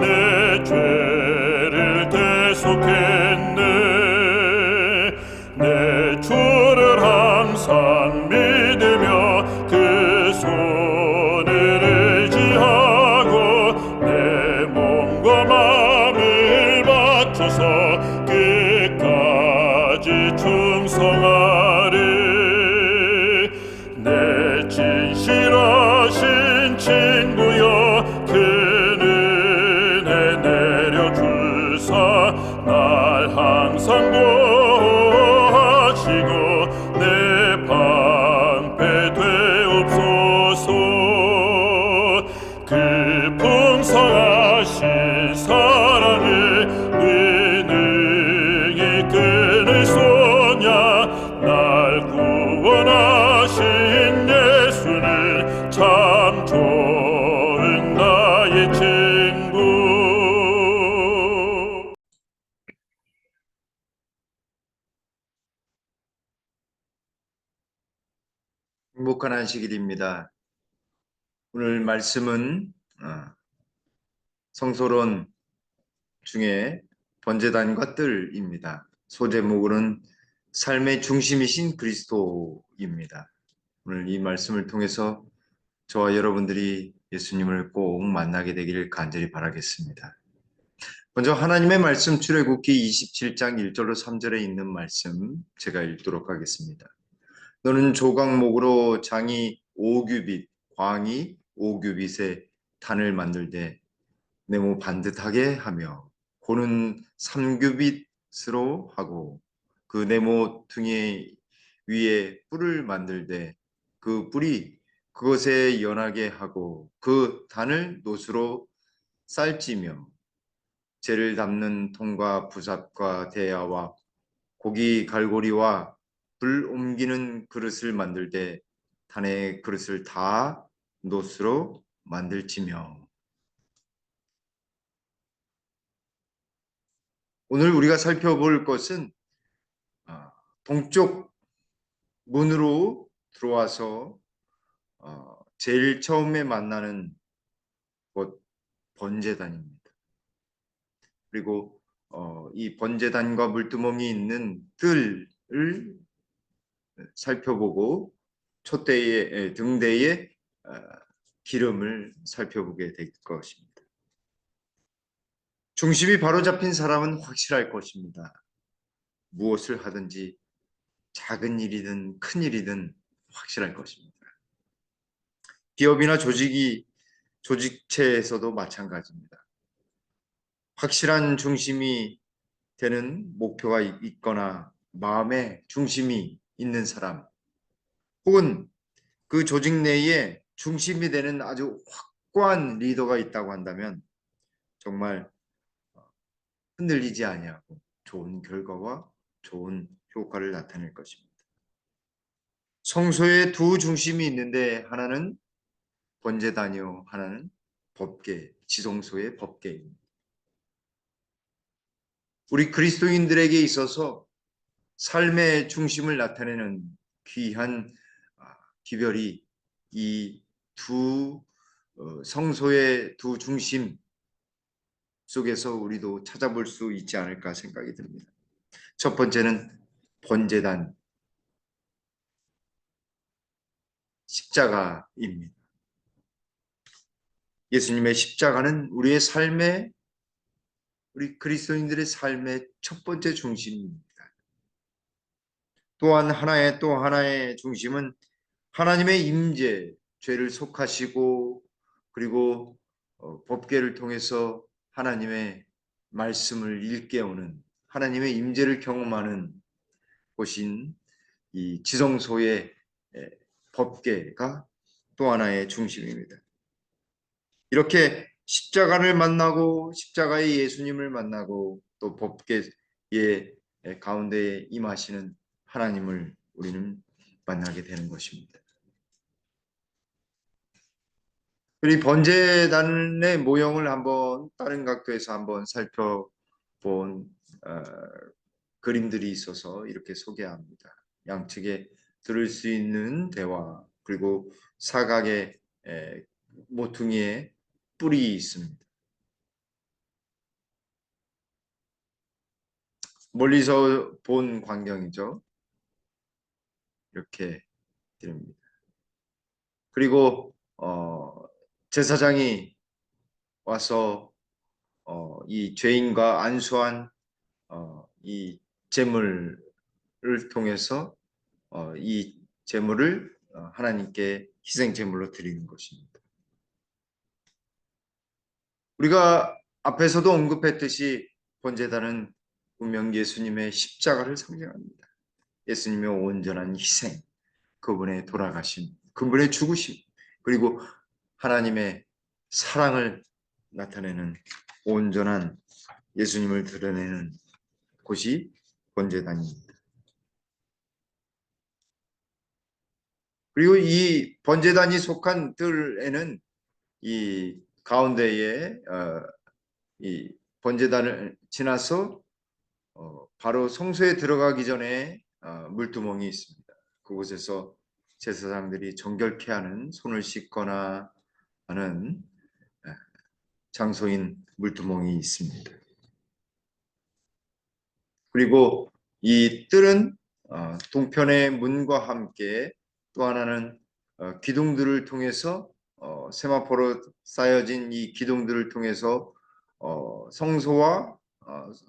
내 죄를 대속했네. 내 주를 항상 믿으며 그 손을 의지하고 내 몸과 마음을 바쳐서 끝까지 충성하리. 내 진실하신 친구여, 그 은혜 내려주사 날 항상 보호하시고 내 방패 되옵소서. 그 풍성하신 사랑을 능히 끊을 소냐. 날 구원하신 예수는 참 좋은 나의 친구. 행복한 안식일입니다. 오늘 말씀은 성소론 중에 번제단과 뜰입니다. 소제목은 삶의 중심이신 그리스도입니다. 오늘 이 말씀을 통해서 저와 여러분들이 예수님을 꼭 만나게 되기를 간절히 바라겠습니다. 먼저 하나님의 말씀 출애굽기 27장 1절로 3절에 있는 말씀 제가 읽도록 하겠습니다. 너는 조각목으로 장이 5규빗, 광이 5규빗의 단을 만들되 네모 반듯하게 하며 고는 3규빗으로 하고 그 네모 퉁이 위에 뿔을 만들되 그 뿔이 그것에 연하게 하고 그 단을 노수로 쌀찌며 재를 담는 통과 부삽과 대야와 고기 갈고리와 불 옮기는 그릇을 만들 때 단의 그릇을 다 노스로 만들지며. 오늘 우리가 살펴볼 것은 동쪽 문으로 들어와서 제일 처음에 만나는 곳 번제단입니다. 그리고 이 번제단과 물두멍이 있는 뜰을 살펴보고 촛대의 등대의 기름을 살펴보게 될 것입니다. 중심이 바로 잡힌 사람은 확실할 것입니다. 무엇을 하든지 작은 일이든 큰 일이든 확실할 것입니다. 기업이나 조직체에서도 마찬가지입니다. 확실한 중심이 되는 목표가 있거나 마음의 중심이 있는 사람, 혹은 그 조직 내에 중심이 되는 아주 확고한 리더가 있다고 한다면 정말 흔들리지 아니하고 좋은 결과와 좋은 효과를 나타낼 것입니다. 성소에 두 중심이 있는데 하나는 번제단이요, 하나는 법궤, 지성소의 법궤입니다. 우리 그리스도인들에게 있어서 삶의 중심을 나타내는 귀한 기별이 이 두 성소의 두 중심 속에서 우리도 찾아볼 수 있지 않을까 생각이 듭니다. 첫 번째는 번제단, 십자가입니다. 예수님의 십자가는 우리 그리스도인들의 삶의 첫 번째 중심입니다. 또한 또 하나의 중심은 하나님의 임재, 죄를 속하시고 그리고 법궤를 통해서 하나님의 말씀을 일깨우는 하나님의 임재를 경험하는 곳인 이 지성소의 법궤가 또 하나의 중심입니다. 이렇게 십자가를 만나고 십자가의 예수님을 만나고 또 법궤의 가운데에 임하시는 하나님을 우리는 만나게 되는 것입니다. 우리 번제단의 모형을 한번 다른 각도에서 한번 살펴본 그림들이 있어서 이렇게 소개합니다. 양측에 들을 수 있는 대화, 그리고 사각의 모퉁이에 뿔이 있습니다. 멀리서 본 광경이죠. 이렇게 드립니다. 그리고 제사장이 와서 이 죄인과 안수한 이 제물을 통해서 이 제물을 하나님께 희생 제물로 드리는 것입니다. 우리가 앞에서도 언급했듯이 번제단은 분명 예수님의 십자가를 상징합니다. 예수님의 온전한 희생, 그분의 돌아가심, 그분의 죽으심, 그리고 하나님의 사랑을 나타내는 온전한 예수님을 드러내는 곳이 번제단입니다. 그리고 이 번제단이 속한 뜰에는 이 가운데에 이 번제단을 지나서 바로 성소에 들어가기 전에 물두멍이 있습니다. 그곳에서 제사장들이 정결케 하는 손을 씻거나 하는 장소인 물두멍이 있습니다. 그리고 이 뜰은 동편의 문과 함께 또 하나는 기둥들을 통해서 세마포로 쌓여진 이 기둥들을 통해서 성소와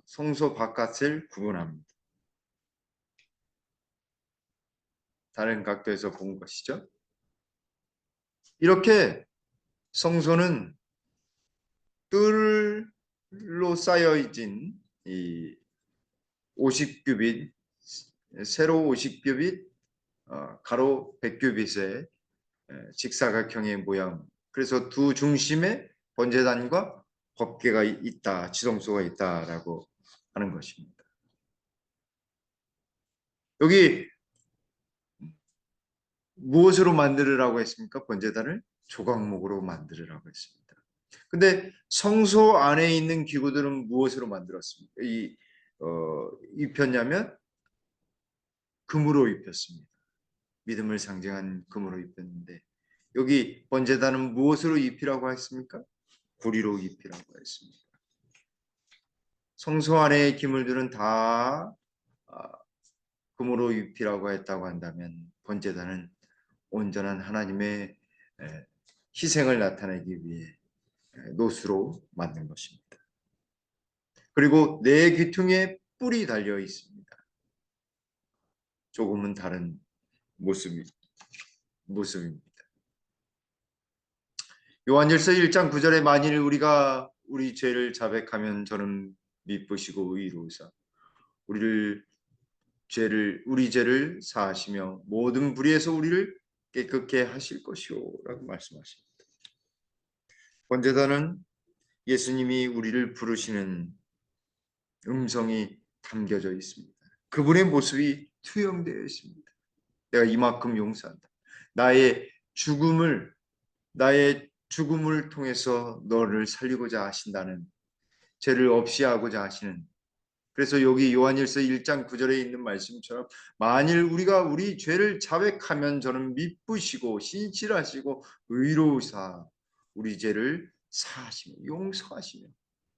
성소 바깥을 구분합니다. 다른 각도에서 본 것이죠. 이렇게 성소는 뜰로 쌓여진 이 50규빗, 세로 50규빗, 가로 100규빗의 직사각형의 모양. 그래서 두 중심에 번제단과 법궤가 있다, 지성소가 있다라고 하는 것입니다. 여기 무엇으로 만들으라고 했습니까? 번제단을 조각목으로 만들으라고 했습니다. 근데 성소 안에 있는 기구들은 무엇으로 만들었습니까? 입혔냐면 금으로 입혔습니다. 믿음을 상징한 금으로 입혔는데 여기 번제단은 무엇으로 입히라고 했습니까? 구리로 입히라고 했습니다. 성소 안의 기물들은 다 금으로 입히라고 했다고 한다면 번제단은 온전한 하나님의 희생을 나타내기 위해 노수로 만든 것입니다. 그리고 네 귀퉁이에 뿔이 달려 있습니다. 조금은 다른 모습입니다. 요한일서 1장 9절에 만일 우리가 우리 죄를 자백하면 저는 미쁘시고 의로우사 우리 죄를 사하시며 모든 불의에서 우리를 깨끗게 하실 것이오라고 말씀하십니다. 번제단은 예수님이 우리를 부르시는 음성이 담겨져 있습니다. 그분의 모습이 투영되어 있습니다. 내가 이만큼 용서한다. 나의 죽음을 통해서 너를 살리고자 하신다는, 죄를 없이 하고자 하시는. 그래서 여기 요한일서 1장 9절에 있는 말씀처럼 만일 우리가 우리 죄를 자백하면 저는 미쁘시고 신실하시고 의로우사 우리 죄를 사하시며 용서하시며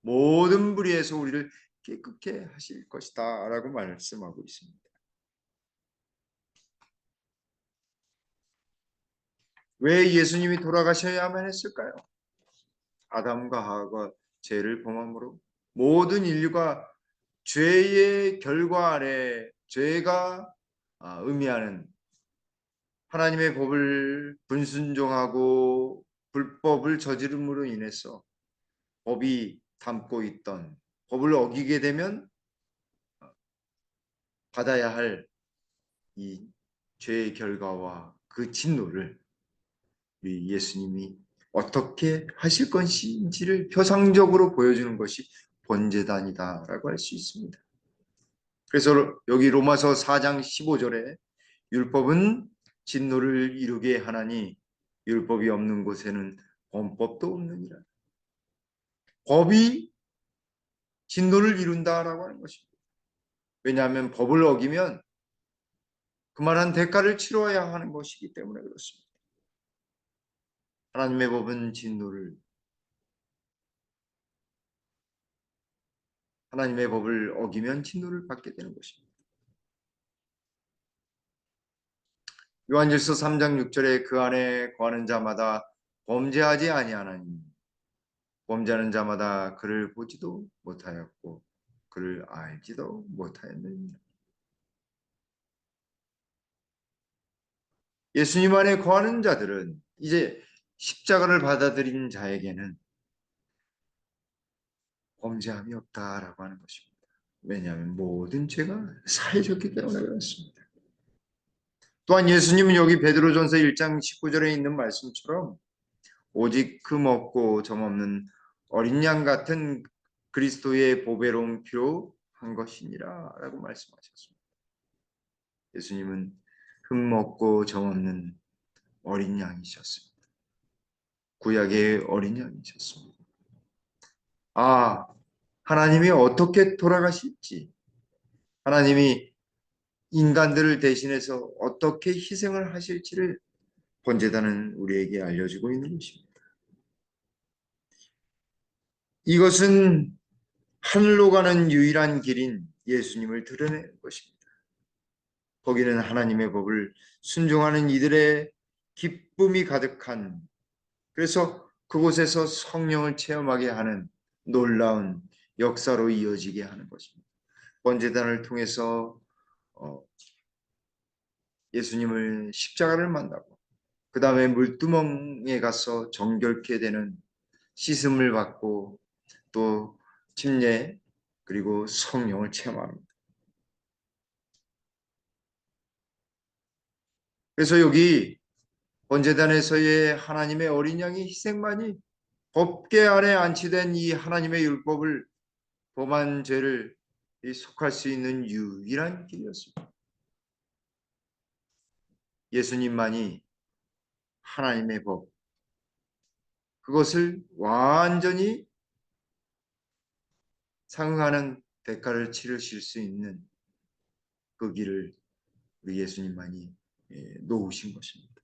모든 불의에서 우리를 깨끗게 하실 것이다 라고 말씀하고 있습니다. 왜 예수님이 돌아가셔야만 했을까요? 아담과 하와가 죄를 범함으로 모든 인류가 죄의 결과 아래, 죄가 의미하는 하나님의 법을 불순종하고 불법을 저지름으로 인해서 법이 담고 있던, 법을 어기게 되면 받아야 할 이 죄의 결과와 그 진노를 우리 예수님이 어떻게 하실 것인지를 표상적으로 보여주는 것이 번제단이다라고 할 수 있습니다. 그래서 여기 로마서 4장 15절에 율법은 진노를 이루게 하나니 율법이 없는 곳에는 범법도 없느니라. 법이 진노를 이룬다라고 하는 것입니다. 왜냐하면 법을 어기면 그만한 대가를 치러야 하는 것이기 때문에 그렇습니다. 하나님의 법은 진노를, 하나님의 법을 어기면 진노를 받게 되는 것입니다. 요한일서 3장 6절에 그 안에 거하는 자마다 범죄하지 아니하나니 범죄하는 자마다 그를 보지도 못하였고 그를 알지도 못하였느니라. 예수님 안에 거하는 자들은 이제 십자가를 받아들인 자에게는 범죄함이 없다라고 하는 것입니다. 왜냐하면 모든 죄가 사해졌기 때문에 그렇습니다. 또한 예수님은 여기 베드로전서 1장 19절에 있는 말씀처럼 오직 그 먹고 점없는 어린 양 같은 그리스도의 보배로운 피로 한 것이니라 라고 말씀하셨습니다. 예수님은 흠먹고 점없는 어린 양이셨습니다. 구약의 어린 양이셨습니다. 아, 하나님이 어떻게 돌아가실지, 하나님이 인간들을 대신해서 어떻게 희생을 하실지를 번제단은 우리에게 알려주고 있는 것입니다. 이것은 하늘로 가는 유일한 길인 예수님을 드러내는 것입니다. 거기는 하나님의 법을 순종하는 이들의 기쁨이 가득한, 그래서 그곳에서 성령을 체험하게 하는 놀라운 역사로 이어지게 하는 것입니다. 번제단을 통해서 예수님을 십자가를 만나고 그 다음에 물두멍에 가서 정결케 되는 씻음을 받고 또 침례 그리고 성령을 체험합니다. 그래서 여기 번제단에서의 하나님의 어린 양의 희생만이 법궤 안에 안치된 이 하나님의 율법을 범한 죄를 속할 수 있는 유일한 길이었습니다. 예수님만이 하나님의 법, 그것을 완전히 상응하는 대가를 치르실 수 있는 그 길을 우리 예수님만이 놓으신 것입니다.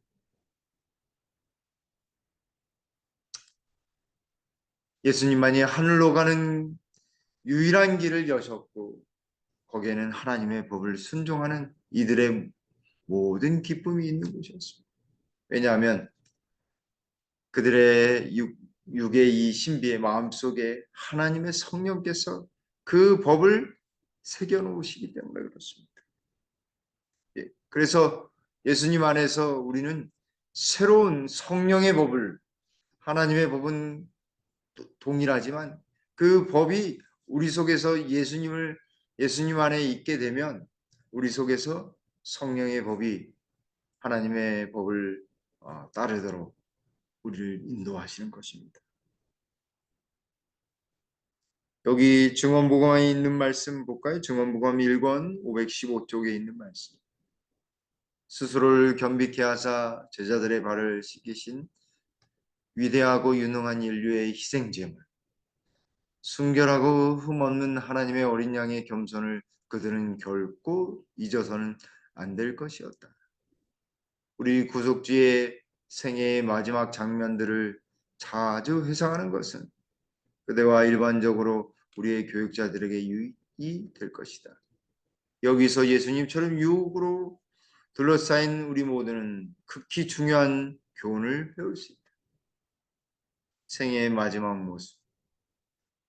예수님만이 하늘로 가는 유일한 길을 여셨고 거기에는 하나님의 법을 순종하는 이들의 모든 기쁨이 있는 곳이었습니다. 왜냐하면 그들의 육의 이 신비의 마음속에 하나님의 성령께서 그 법을 새겨놓으시기 때문에 그렇습니다. 그래서 예수님 안에서 우리는 새로운 성령의 법을, 하나님의 법은 동일하지만 그 법이 우리 속에서 예수님 안에 있게 되면 우리 속에서 성령의 법이 하나님의 법을 따르도록 우리를 인도하시는 것입니다. 여기 증언복음에 있는 말씀 볼까요? 증언복음 1권 515쪽에 있는 말씀. 스스로를 겸비케 하사 제자들의 발을 씻기신 위대하고 유능한 인류의 희생제물, 순결하고 흠없는 하나님의 어린 양의 겸손을 그들은 결코 잊어서는 안 될 것이었다. 우리 구속주의 생애의 마지막 장면들을 자주 회상하는 것은 그대와 일반적으로 우리의 교육자들에게 유익이 될 것이다. 여기서 예수님처럼 유혹으로 둘러싸인 우리 모두는 극히 중요한 교훈을 배울 수 있다. 생애의 마지막 모습,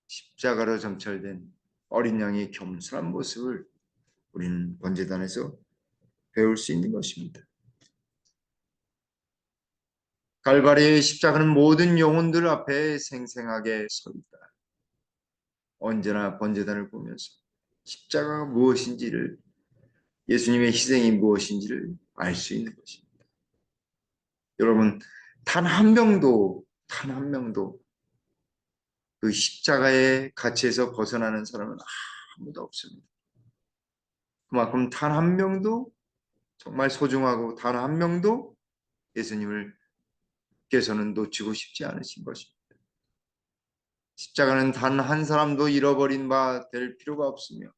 십자가로 점철된 어린 양의 겸손한 모습을 우리는 번제단에서 배울 수 있는 것입니다. 갈바리의 십자가는 모든 영혼들 앞에 생생하게 서 있다. 언제나 번제단을 보면서 십자가가 무엇인지를, 예수님의 희생이 무엇인지를 알 수 있는 것입니다. 여러분, 단 한 명도 그 십자가의 가치에서 벗어나는 사람은 아무도 없습니다. 그만큼 단 한 명도 정말 소중하고 단 한 명도 예수님을 께서는 놓치고 싶지 않으신 것입니다. 십자가는 단 한 사람도 잃어버린 바 될 필요가 없으며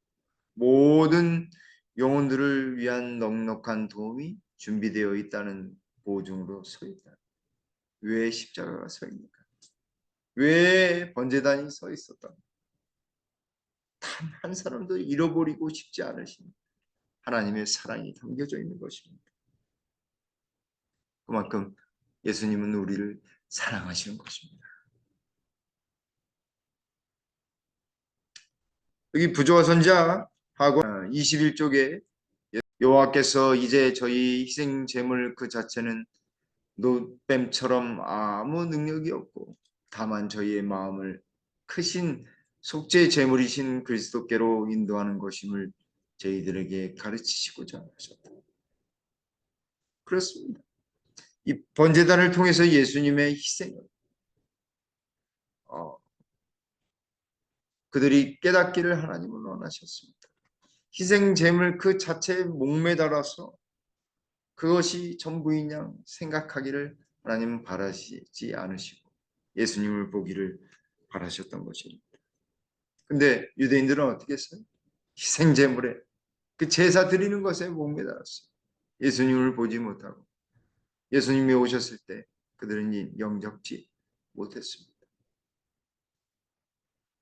모든 영혼들을 위한 넉넉한 도움이 준비되어 있다는 보증으로 서 있다. 왜 십자가가 서 있는가? 왜 번제단이 서 있었다? 단 한 사람도 잃어버리고 싶지 않으신 하나님의 사랑이 담겨져 있는 것입니다. 그만큼 예수님은 우리를 사랑하시는 것입니다. 여기 부조와 선지자 하고 21쪽에 여호와께서 이제 저희 희생 제물 그 자체는 노뱀처럼 아무 능력이 없고 다만 저희의 마음을 크신 속죄 제물이신 그리스도께로 인도하는 것임을 저희들에게 가르치시고자 하셨다. 그렇습니다. 이 번제단을 통해서 예수님의 희생을 그들이 깨닫기를 하나님은 원하셨습니다. 희생 제물 그 자체에 목매달아서 그것이 전부인 양 생각하기를 하나님은 바라시지 않으시고 예수님을 보기를 바라셨던 것입니다. 근데 유대인들은 어떻게 했어요? 희생 제물에 그 제사 드리는 것에 목매달았어요. 예수님을 보지 못하고 예수님이 오셨을 때 그들은 영접지 못했습니다.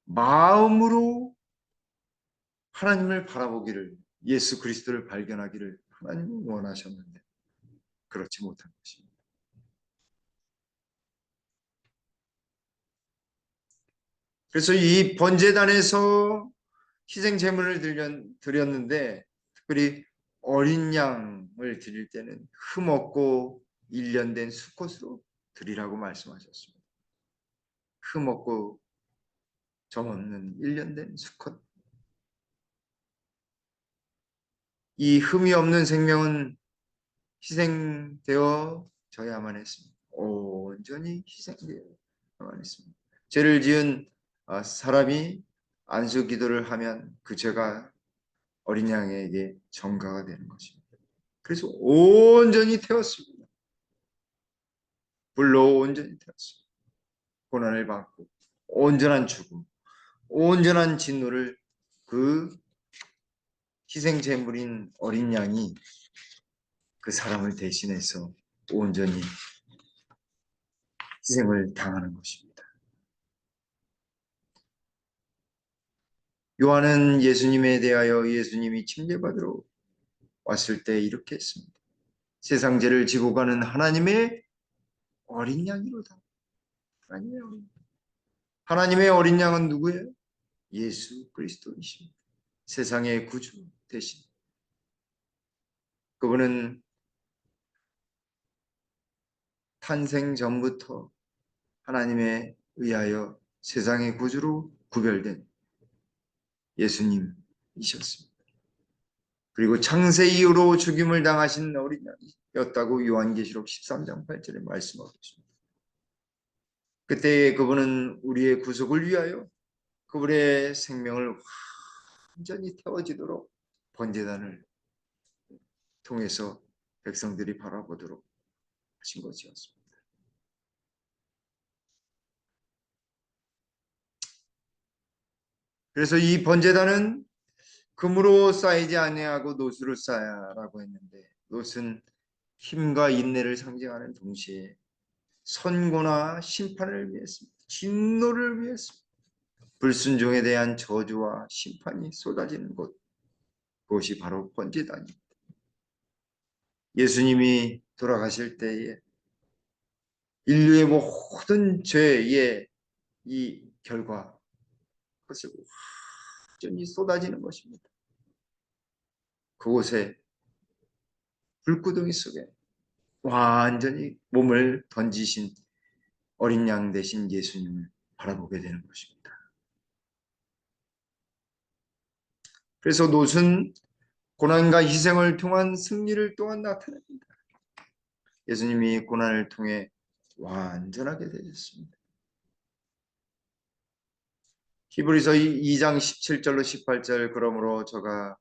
마음으로 하나님을 바라보기를 예수 그리스도를 발견하기를 하나님은 원하셨는데 그렇지 못한 것입니다. 그래서 이 번제단에서 희생 제물을 드렸는데 특별히 어린 양을 드릴 때는 흠없고 1년 된 수컷으로 드리라고 말씀하셨습니다. 흠없고 점없는 1년 된 수컷. 이 흠이 없는 생명은 희생되어 져야만 했습니다. 온전히 희생되어야만 했습니다. 죄를 지은 사람이 안수 기도를 하면 그 죄가 어린 양에게 전가가 되는 것입니다. 그래서 온전히 태웠습니다. 불로 온전히 태웠습니다. 고난을 받고 온전한 죽음, 온전한 진노를 그 희생 제물인 어린 양이 그 사람을 대신해서 온전히 희생을 당하는 것입니다. 요한은 예수님에 대하여 예수님이 침례받으러 왔을 때 이렇게 했습니다. 세상 죄를 지고 가는 하나님의 어린 양이로다. 하나님의 어린 양은 누구예요? 예수 그리스도이십니다. 세상의 구주 대신 그분은 탄생 전부터 하나님에 의하여 세상의 구주로 구별된 예수님이셨습니다. 그리고 창세 이후로 죽임을 당하신 어린 양이었다고 요한계시록 13장 8절에 말씀하고 있습니다. 그때 그분은 우리의 구속을 위하여 그분의 생명을 완전히 태워지도록 번제단을 통해서 백성들이 바라보도록 하신 것이었습니다. 그래서 이 번제단은 금으로 쌓이지 아니하고 노수로 쌓아라고 했는데 노수는 힘과 인내를 상징하는 동시에 선고나 심판을 위했습니다. 진노를 위했습니다. 불순종에 대한 저주와 심판이 쏟아지는 곳, 그것이 바로 번제단입니다. 예수님이 돌아가실 때에 인류의 모든 죄의 이 결과, 그것이 완전히 쏟아지는 것입니다. 그곳에 불구덩이 속에 완전히 몸을 던지신 어린 양 대신 예수님을 바라보게 되는 것입니다. 그래서 노순 고난과 희생을 통한 승리를 또한 나타냅니다. 예수님이 고난을 통해 완전하게 되셨습니다. 히브리서 2장 17절로 18절 그러므로 저가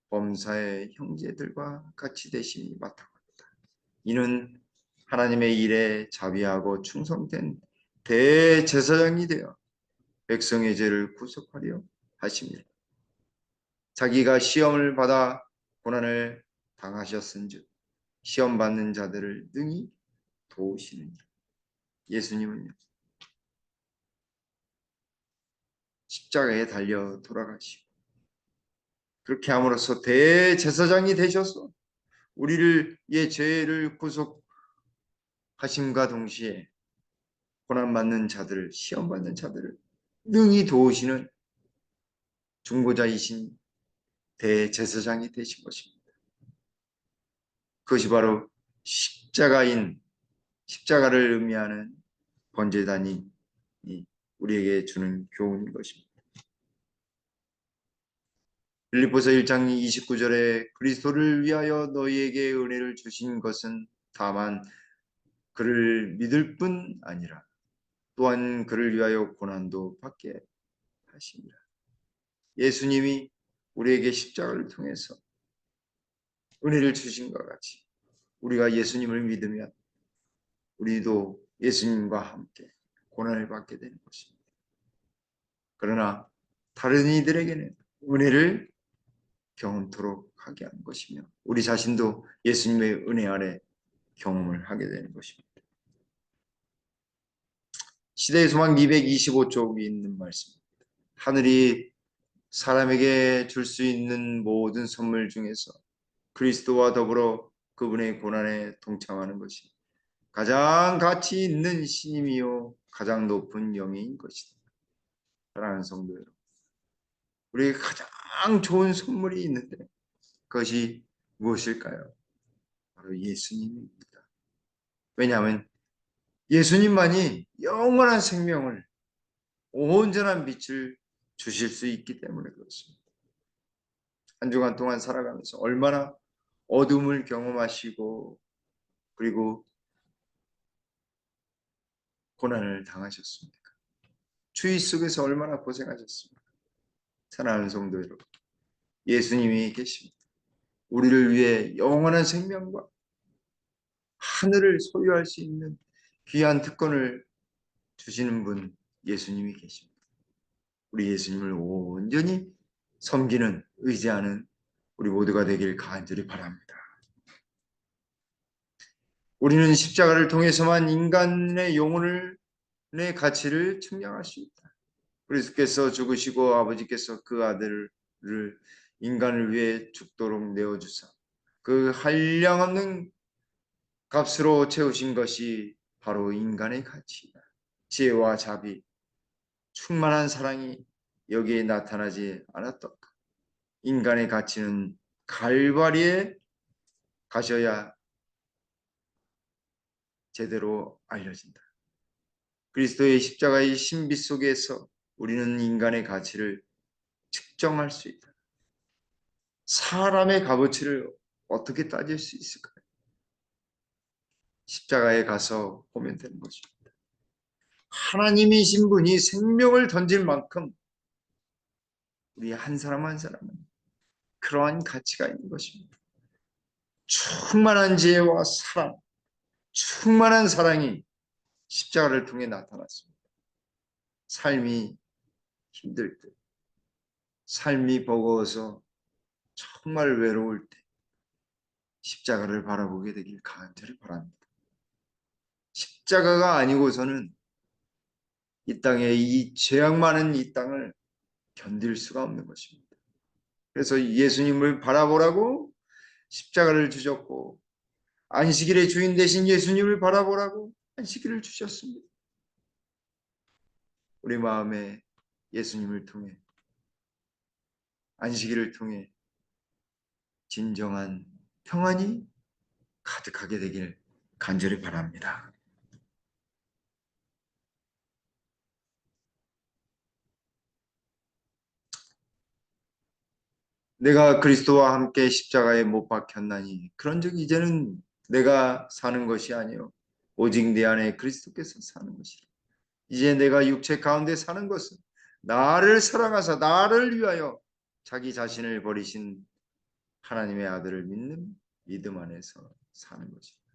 범사의 형제들과 같이 되심이 마땅합니다. 이는 하나님의 일에 자비하고 충성된 대제사장이 되어 백성의 죄를 구속하려 하십니다. 자기가 시험을 받아 고난을 당하셨은즉 시험 받는 자들을 능히 도우시느니라. 예수님은요 십자가에 달려 돌아가시고 그렇게 함으로써 대제사장이 되셔서 우리를 의 죄를 구속하심과 동시에 고난받는 자들을 시험받는 자들을 능히 도우시는 중보자이신 대제사장이 되신 것입니다. 그것이 바로 십자가를 의미하는 번제단이 우리에게 주는 교훈인 것입니다. 빌립보서 1장 29절에 그리스도를 위하여 너희에게 은혜를 주신 것은 다만 그를 믿을 뿐 아니라 또한 그를 위하여 고난도 받게 하십니다. 예수님이 우리에게 십자가를 통해서 은혜를 주신 것 같이 우리가 예수님을 믿으면 우리도 예수님과 함께 고난을 받게 되는 것입니다. 그러나 다른 이들에게는 은혜를 경험토록 하게 한 것이며 우리 자신도 예수님의 은혜 아래 경험을 하게 되는 것입니다. 시대의 소망 225쪽이 있는 말씀입니다. 하늘이 사람에게 줄 수 있는 모든 선물 중에서 그리스도와 더불어 그분의 고난에 동참하는 것이 가장 가치 있는 신임이요 가장 높은 영예인 것이다. 사랑하는 성도 여러분, 우리에게 가장 좋은 선물이 있는데 그것이 무엇일까요? 바로 예수님입니다. 왜냐하면 예수님만이 영원한 생명을 온전한 빛을 주실 수 있기 때문에 그렇습니다. 한 주간 동안 살아가면서 얼마나 어둠을 경험하시고 그리고 고난을 당하셨습니까? 주의 속에서 얼마나 고생하셨습니까? 사랑하는 성도 여러분, 예수님이 계십니다. 우리를 위해 영원한 생명과 하늘을 소유할 수 있는 귀한 특권을 주시는 분 예수님이 계십니다. 우리 예수님을 온전히 섬기는 의지하는 우리 모두가 되길 간절히 바랍니다. 우리는 십자가를 통해서만 인간의 영혼의 가치를 측량할 수 있다. 그리스도께서 죽으시고 아버지께서 그 아들을 인간을 위해 죽도록 내어주사 그 한량없는 값으로 채우신 것이 바로 인간의 가치이다. 지혜와 자비, 충만한 사랑이 여기에 나타나지 않았던가. 인간의 가치는 갈바리에 가셔야 제대로 알려진다. 그리스도의 십자가의 신비 속에서 우리는 인간의 가치를 측정할 수 있다. 사람의 값어치를 어떻게 따질 수 있을까요? 십자가에 가서 보면 되는 것입니다. 하나님이신 분이 생명을 던질 만큼 우리 한 사람 한 사람은 그러한 가치가 있는 것입니다. 충만한 지혜와 사랑, 충만한 사랑이 십자가를 통해 나타났습니다. 삶이 힘들 때, 삶이 버거워서 정말 외로울 때 십자가를 바라보게 되길 간절히 바랍니다. 십자가가 아니고서는 이 땅에 이 죄악 많은 이 땅을 견딜 수가 없는 것입니다. 그래서 예수님을 바라보라고 십자가를 주셨고 안식일의 주인 되신 예수님을 바라보라고 안식일을 주셨습니다. 우리 마음에 예수님을 통해 안식일을 통해 진정한 평안이 가득하게 되길 간절히 바랍니다. 내가 그리스도와 함께 십자가에 못 박혔나니 그런즉 이제는 내가 사는 것이 아니요 오직 내 안에 그리스도께서 사는 것이라. 이제 내가 육체 가운데 사는 것은 나를 사랑하사 나를 위하여 자기 자신을 버리신 하나님의 아들을 믿는 믿음 안에서 사는 것입니다.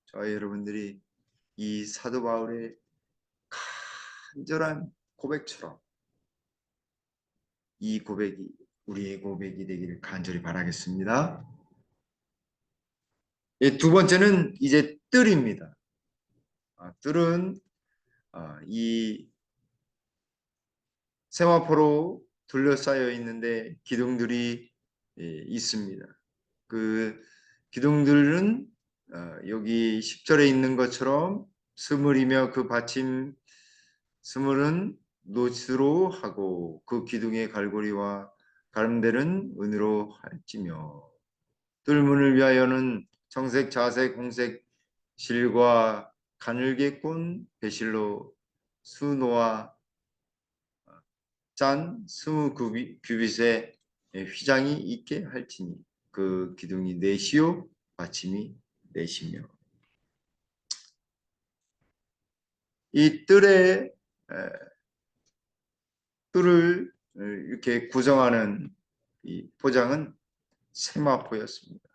저희 여러분들이 이 사도 바울의 간절한 고백처럼 이 고백이 우리의 고백이 되기를 간절히 바라겠습니다. 두 번째는 이제 뜰입니다. 뜰은 이 세마포로 둘러싸여 있는데 기둥들이 있습니다. 그 기둥들은 여기 10절에 있는 것처럼 스물이며 그 받침 스물은 노스로 하고 그 기둥의 갈고리와 가름대는 은으로 할지며 뜰문을 위하여는 청색, 자색, 홍색 실과 가늘게 꼰 배실로 수노와 짠 스무 규빗의 휘장이 있게 할지니 그 기둥이 넷이요 받침이 넷이며 이 뜰을 이렇게 구성하는 이 포장은 세마포였습니다.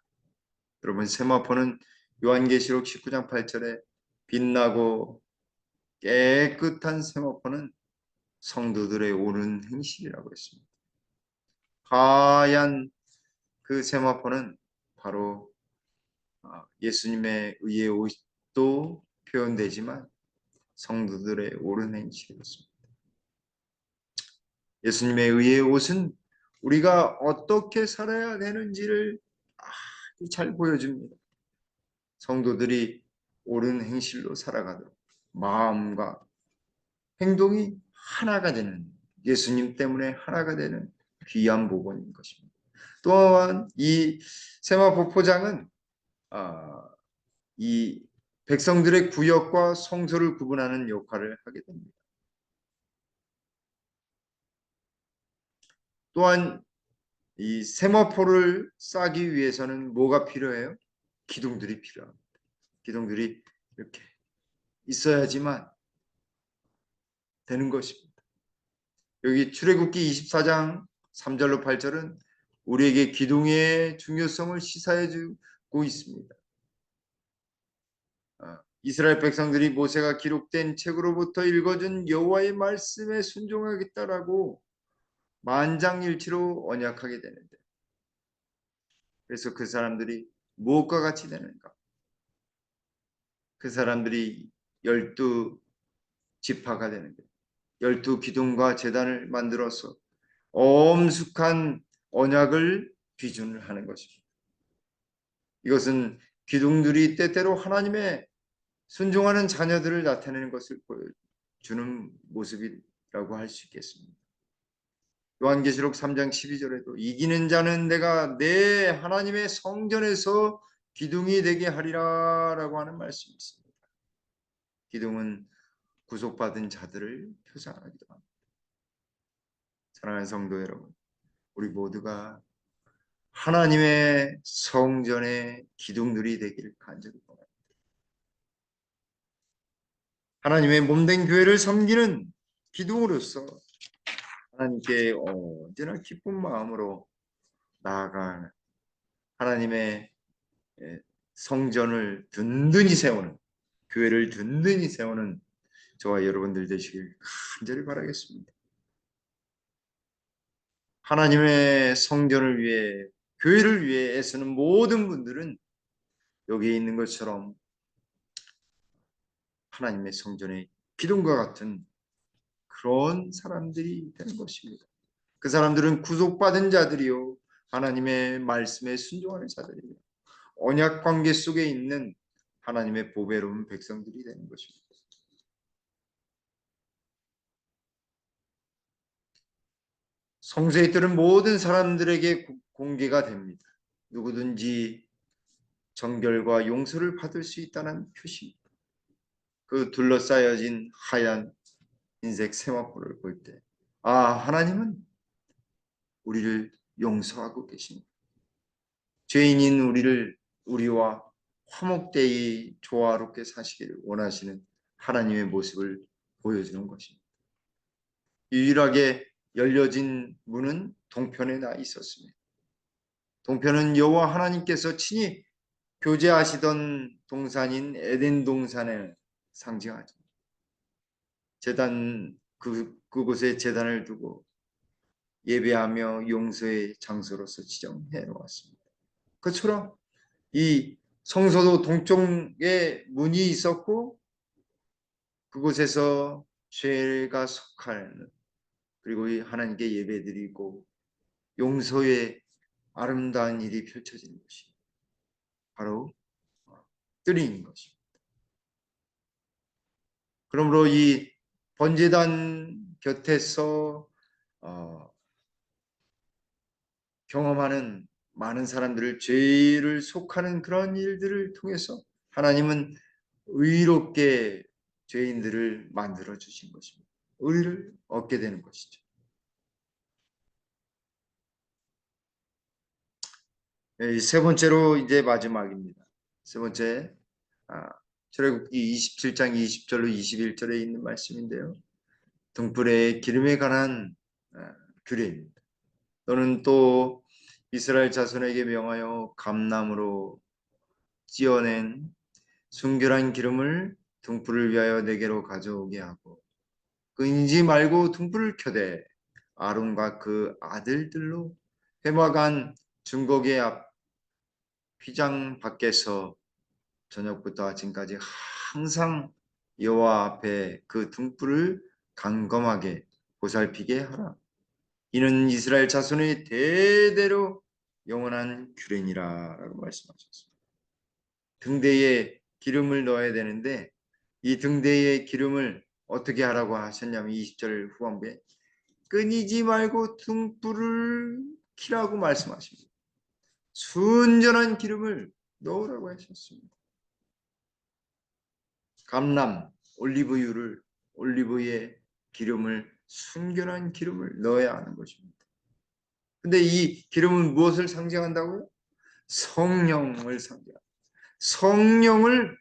여러분 세마포는 요한계시록 19장 8절에 빛나고 깨끗한 세마포는 성도들의 옳은 행실이라고 했습니다. 하얀 그 세마포는 바로 예수님의 의의 옷도 표현되지만 성도들의 옳은 행실이었습니다. 예수님의 의의 옷은 우리가 어떻게 살아야 되는지를 아주 잘 보여줍니다. 성도들이 옳은 행실로 살아가도록 마음과 행동이 하나가 되는 예수님 때문에 하나가 되는 귀한 복원인 것입니다. 또한 이 세마포 포장은 이 백성들의 구역과 성소를 구분하는 역할을 하게 됩니다. 또한 이 세마포를 싸기 위해서는 뭐가 필요해요? 기둥들이 필요합니다. 기둥들이 이렇게 있어야지만 되는 것입니다. 여기 출애굽기 24장 3절로 8절은 우리에게 기둥의 중요성을 시사해 주고 있습니다. 이스라엘 백성들이 모세가 기록된 책으로부터 읽어준 여호와의 말씀에 순종하겠다라고 만장일치로 언약하게 되는데 그래서 그 사람들이 무엇과 같이 되는가? 그 사람들이 12지파가 되는 거예요. 12기둥과 제단을 만들어서 엄숙한 언약을 비준을 하는 것입니다. 이것은 기둥들이 때때로 하나님의 순종하는 자녀들을 나타내는 것을 보여주는 모습이라고 할 수 있겠습니다. 요한계시록 3장 12절에도 이기는 자는 내가 내 하나님의 성전에서 기둥이 되게 하리라 라고 하는 말씀이 있습니다. 기둥은 구속받은 자들을 표상하기도 합니다. 사랑하는 성도 여러분, 우리 모두가 하나님의 성전의 기둥들이 되기를 간절히 바랍니다. 하나님의 몸된 교회를 섬기는 기둥으로서 하나님께 언제나 기쁜 마음으로 나아가는 하나님의 성전을 든든히 세우는 교회를 든든히 세우는 저와 여러분들 되시길 간절히 바라겠습니다. 하나님의 성전을 위해 교회를 위해 애쓰는 모든 분들은 여기에 있는 것처럼 하나님의 성전의 기둥과 같은 그런 사람들이 되는 것입니다. 그 사람들은 구속받은 자들이요 하나님의 말씀에 순종하는 자들이요 언약 관계 속에 있는 하나님의 보배로운 백성들이 되는 것입니다. 성소의 뜰은 모든 사람들에게 공개가 됩니다. 누구든지 정결과 용서를 받을 수 있다는 표시입니다. 그 둘러싸여진 하얀 흰색 세마포를 볼 때, 하나님은 우리를 용서하고 계십니다. 죄인인 우리와 화목되이 조화롭게 사시기를 원하시는 하나님의 모습을 보여주는 것입니다. 유일하게 열려진 문은 동편에 나 있었습니다. 동편은 여호와 하나님께서 친히 교제하시던 동산인 에덴 동산을 상징하죠. 그곳에 제단을 두고 예배하며 용서의 장소로서 지정해 놓았습니다. 그처럼 이 성소도 동쪽에 문이 있었고 그곳에서 죄가 속하는 그리고 하나님께 예배드리고 용서의 아름다운 일이 펼쳐지는 것이 바로 뜰인 것입니다. 그러므로 이 번제단 곁에서 경험하는 많은 사람들을 죄를 속하는 그런 일들을 통해서 하나님은 의롭게 죄인들을 만들어 주신 것입니다. 의를 얻게 되는 것이죠. 세 번째로 이제 마지막입니다. 세 번째, 출애굽기 27장 20절로 21절에 있는 말씀인데요. 등불의 기름에 관한 규례입니다. 또는 또 이스라엘 자손에게 명하여 감나무로 찧어낸 순결한 기름을 등불을 위하여 내게로 가져오게 하고 끊이지 말고 등불을 켜되 아론과 그 아들들로 회막안 증거계 앞 휘장 밖에서 저녁부터 아침까지 항상 여호와 앞에 그 등불을 강검하게 보살피게 하라. 이는 이스라엘 자손의 대대로 영원한 규례니라 라고 말씀하셨습니다. 등대에 기름을 넣어야 되는데 이 등대에 기름을 어떻게 하라고 하셨냐면 20절 후반부에 끊이지 말고 등불을 켜라고 말씀하십니다. 순전한 기름을 넣으라고 하셨습니다. 감람, 올리브유의 기름을 순결한 기름을 넣어야 하는 것입니다. 근데 이 기름은 무엇을 상징한다고요? 성령을 상징합니다. 성령을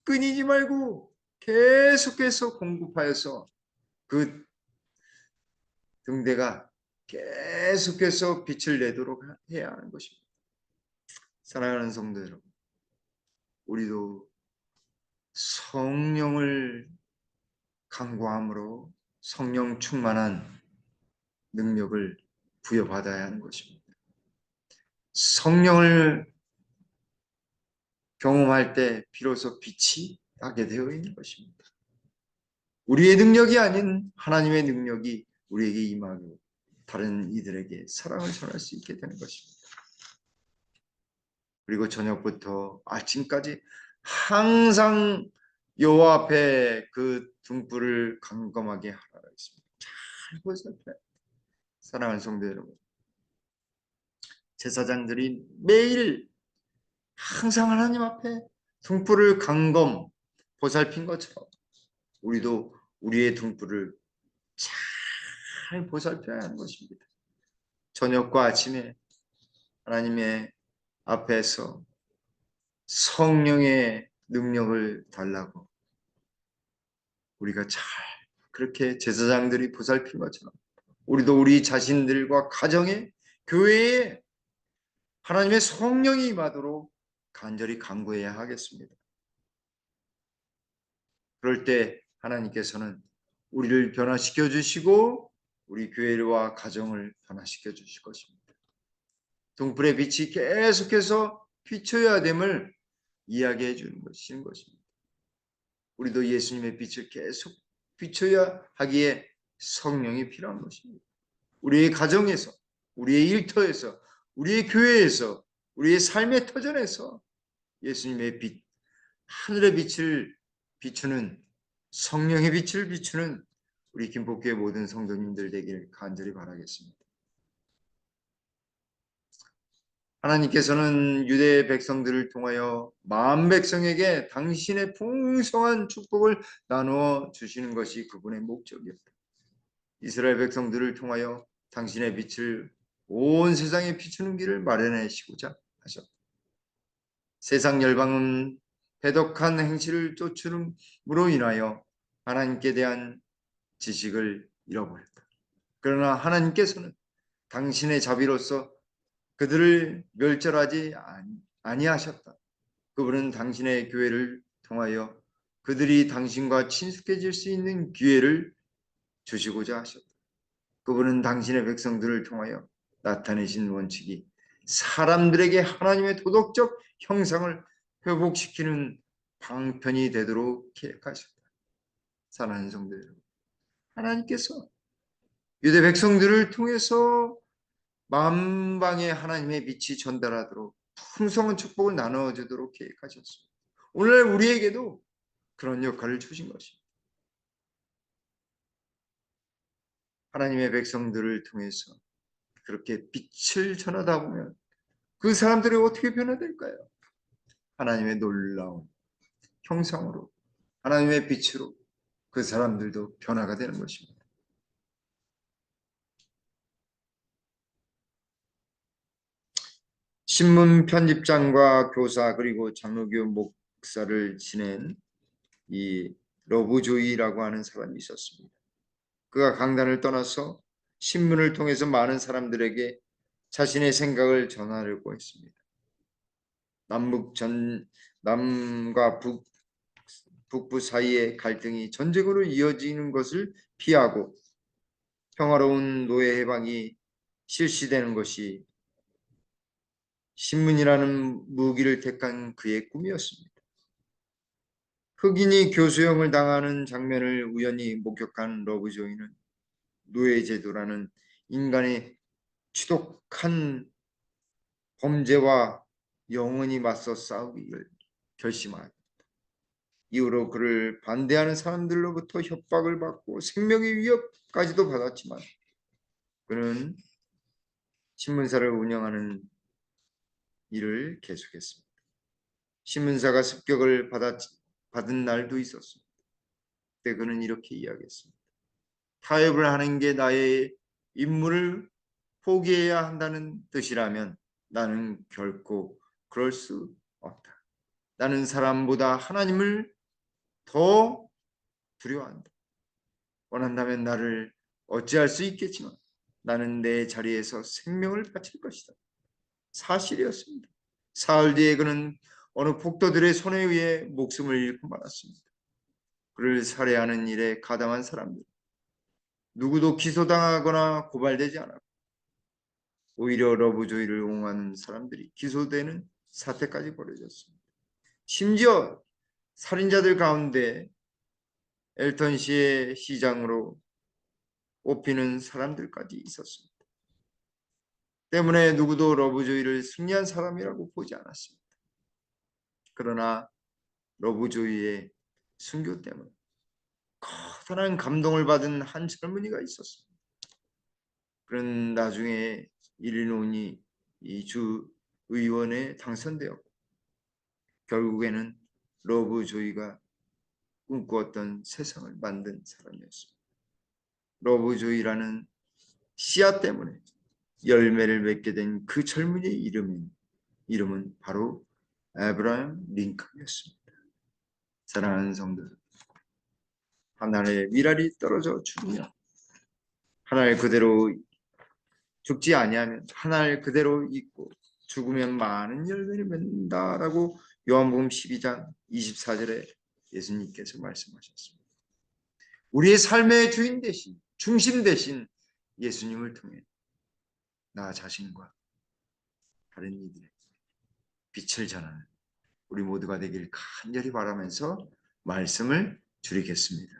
끊이지 말고 계속해서 공급하여서 그 등대가 계속해서 빛을 내도록 해야 하는 것입니다. 사랑하는 성도 여러분, 우리도 성령을 간구함으로 성령 충만한 능력을 부여받아야 하는 것입니다. 성령을 경험할 때 비로소 빛이 나게 되어 있는 것입니다. 우리의 능력이 아닌 하나님의 능력이 우리에게 임하고 다른 이들에게 사랑을 전할 수 있게 되는 것입니다. 그리고 저녁부터 아침까지 항상 여호와 앞에 그 등불을 강검하게 하라 했습니다. 잘 보살펴요. 사랑하는 성도 여러분, 제사장들이 매일 항상 하나님 앞에 등불을 강검 보살핀 것처럼 우리도 우리의 등불을 잘 보살펴야 하는 것입니다. 저녁과 아침에 하나님의 앞에서 성령의 능력을 달라고 우리가 잘 그렇게 제사장들이 보살핀 것처럼 우리도 우리 자신들과 가정에 교회에 하나님의 성령이 임하도록 간절히 간구해야 하겠습니다. 그럴 때 하나님께서는 우리를 변화시켜 주시고 우리 교회와 가정을 변화시켜 주실 것입니다. 등불의 빛이 계속해서 비춰야 됨을 이야기해 주는 것입니다. 우리도 예수님의 빛을 계속 비춰야 하기에 성령이 필요한 것입니다. 우리의 가정에서, 우리의 일터에서, 우리의 교회에서, 우리의 삶의 터전에서 예수님의 빛, 하늘의 빛을 비추는 성령의 빛을 비추는 우리 김포교회 모든 성도님들 되기를 간절히 바라겠습니다. 하나님께서는 유대 백성들을 통하여 만 백성에게 당신의 풍성한 축복을 나누어 주시는 것이 그분의 목적이었다. 이스라엘 백성들을 통하여 당신의 빛을 온 세상에 비추는 길을 마련하시고자 하셨다. 세상 열방은 배덕한 행실을 쫓음으로 인하여 하나님께 대한 지식을 잃어버렸다. 그러나 하나님께서는 당신의 자비로서 그들을 멸절하지 아니하셨다. 그분은 당신의 교회를 통하여 그들이 당신과 친숙해질 수 있는 기회를 주시고자 하셨다. 그분은 당신의 백성들을 통하여 나타내신 원칙이 사람들에게 하나님의 도덕적 형상을 회복시키는 방편이 되도록 계획하셨다. 사랑하는 성도 여러분, 하나님께서 유대 백성들을 통해서 만방에 하나님의 빛이 전달하도록 풍성한 축복을 나눠주도록 계획하셨습니다. 오늘날 우리에게도 그런 역할을 주신 것입니다. 하나님의 백성들을 통해서 그렇게 빛을 전하다 보면 그 사람들이 어떻게 변화될까요? 하나님의 놀라운 형상으로, 하나님의 빛으로 그 사람들도 변화가 되는 것입니다. 신문 편집장과 교사 그리고 장로교 목사를 지낸 이 러브조이라고 하는 사람이 있었습니다. 그가 강단을 떠나서 신문을 통해서 많은 사람들에게 자신의 생각을 전하려고 했습니다. 남과 북부 사이의 갈등이 전쟁으로 이어지는 것을 피하고 평화로운 노예 해방이 실시되는 것이 신문이라는 무기를 택한 그의 꿈이었습니다. 흑인이 교수형을 당하는 장면을 우연히 목격한 러브조이는 노예제도라는 인간의 지독한 범죄와 영원히 맞서 싸우기를 결심하였다. 이후로 그를 반대하는 사람들로부터 협박을 받고 생명의 위협까지도 받았지만 그는 신문사를 운영하는 일을 계속했습니다. 신문사가 습격을 받은 날도 있었습니다. 그때 그는 이렇게 이야기했습니다. 타협을 하는 게 나의 임무를 포기해야 한다는 뜻이라면 나는 결코 그럴 수 없다. 나는 사람보다 하나님을 더 두려워한다. 원한다면 나를 어찌할 수 있겠지만 나는 내 자리에서 생명을 바칠 것이다. 사실이었습니다. 사흘 뒤에 그는 어느 폭도들의 손에 의해 목숨을 잃고 말았습니다. 그를 살해하는 일에 가담한 사람들 누구도 기소당하거나 고발되지 않았고 오히려 러브조이를 옹호하는 사람들이 기소되는 사태까지 벌어졌습니다. 심지어 살인자들 가운데 엘턴시의 시장으로 뽑히는 사람들까지 있었습니다. 때문에 누구도 러브조이를 승리한 사람이라고 보지 않았습니다. 그러나 러브조이의 순교 때문에 커다란 감동을 받은 한 젊은이가 있었습니다. 그는 나중에 일리노이 주 의원에 당선되었고 결국에는 러브조이가 꿈꾸었던 세상을 만든 사람이었습니다. 러브조이라는 씨앗 때문에 열매를 맺게 된 그 젊은이의 이름은 바로 에브라임 링컨이었습니다. 사랑하는 성도들, 하늘에 미랄이 떨어져 죽으면 하늘 그대로 죽지 아니하면 하늘 그대로 있고 죽으면 많은 열매를 맺는다라고 요한복음 12장 24절에 예수님께서 말씀하셨습니다. 우리의 삶의 주인 대신 중심 대신 예수님을 통해 나 자신과 다른 이들의 빛을 전하는 우리 모두가 되길 간절히 바라면서 말씀을 줄이겠습니다.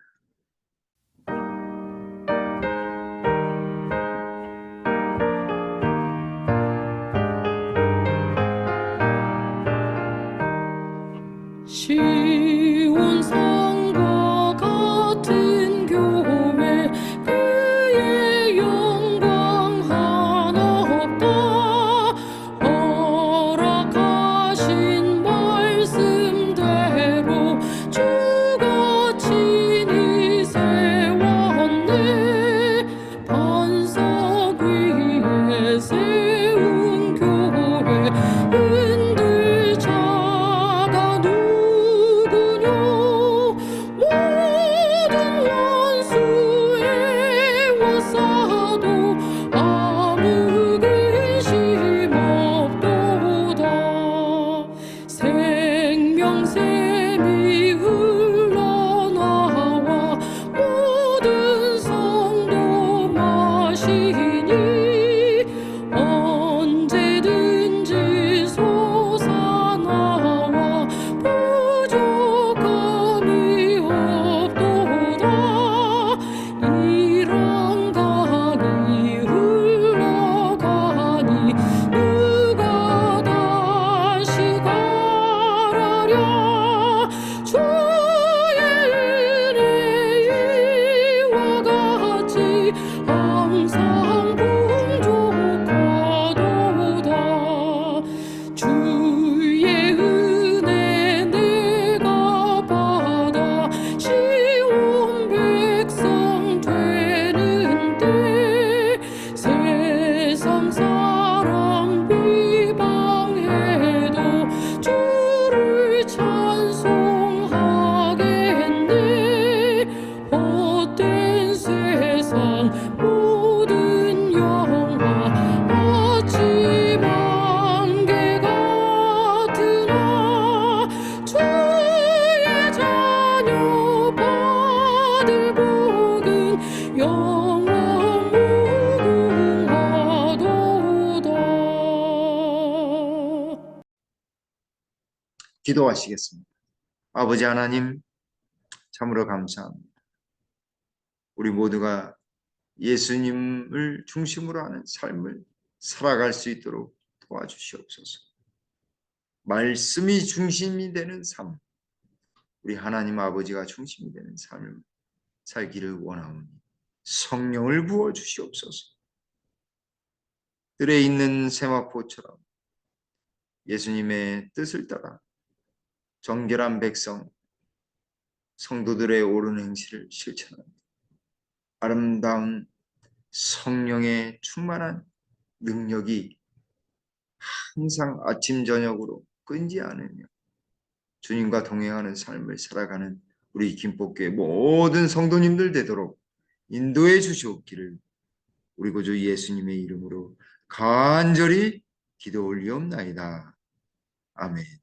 시온 성과 같은 교회 그의 영광 하나 없다. 허락하신 말씀대로 주가 친히 기도하시겠습니다. 아버지 하나님, 참으로 감사합니다. 우리 모두가 예수님을 중심으로 하는 삶을 살아갈 수 있도록 도와주시옵소서. 말씀이 중심이 되는 삶, 우리 하나님 아버지가 중심이 되는 삶을 살기를 원하오니 성령을 부어주시옵소서. 뜰에 있는 세마포처럼 예수님의 뜻을 따라 정결한 백성, 성도들의 옳은 행실을 실천하는 아름다운 성령의 충만한 능력이 항상 아침 저녁으로 끊지 않으며 주님과 동행하는 삶을 살아가는 우리 김포교회 모든 성도님들 되도록 인도해 주시옵기를 우리 구주 예수님의 이름으로 간절히 기도 올리옵나이다. 아멘.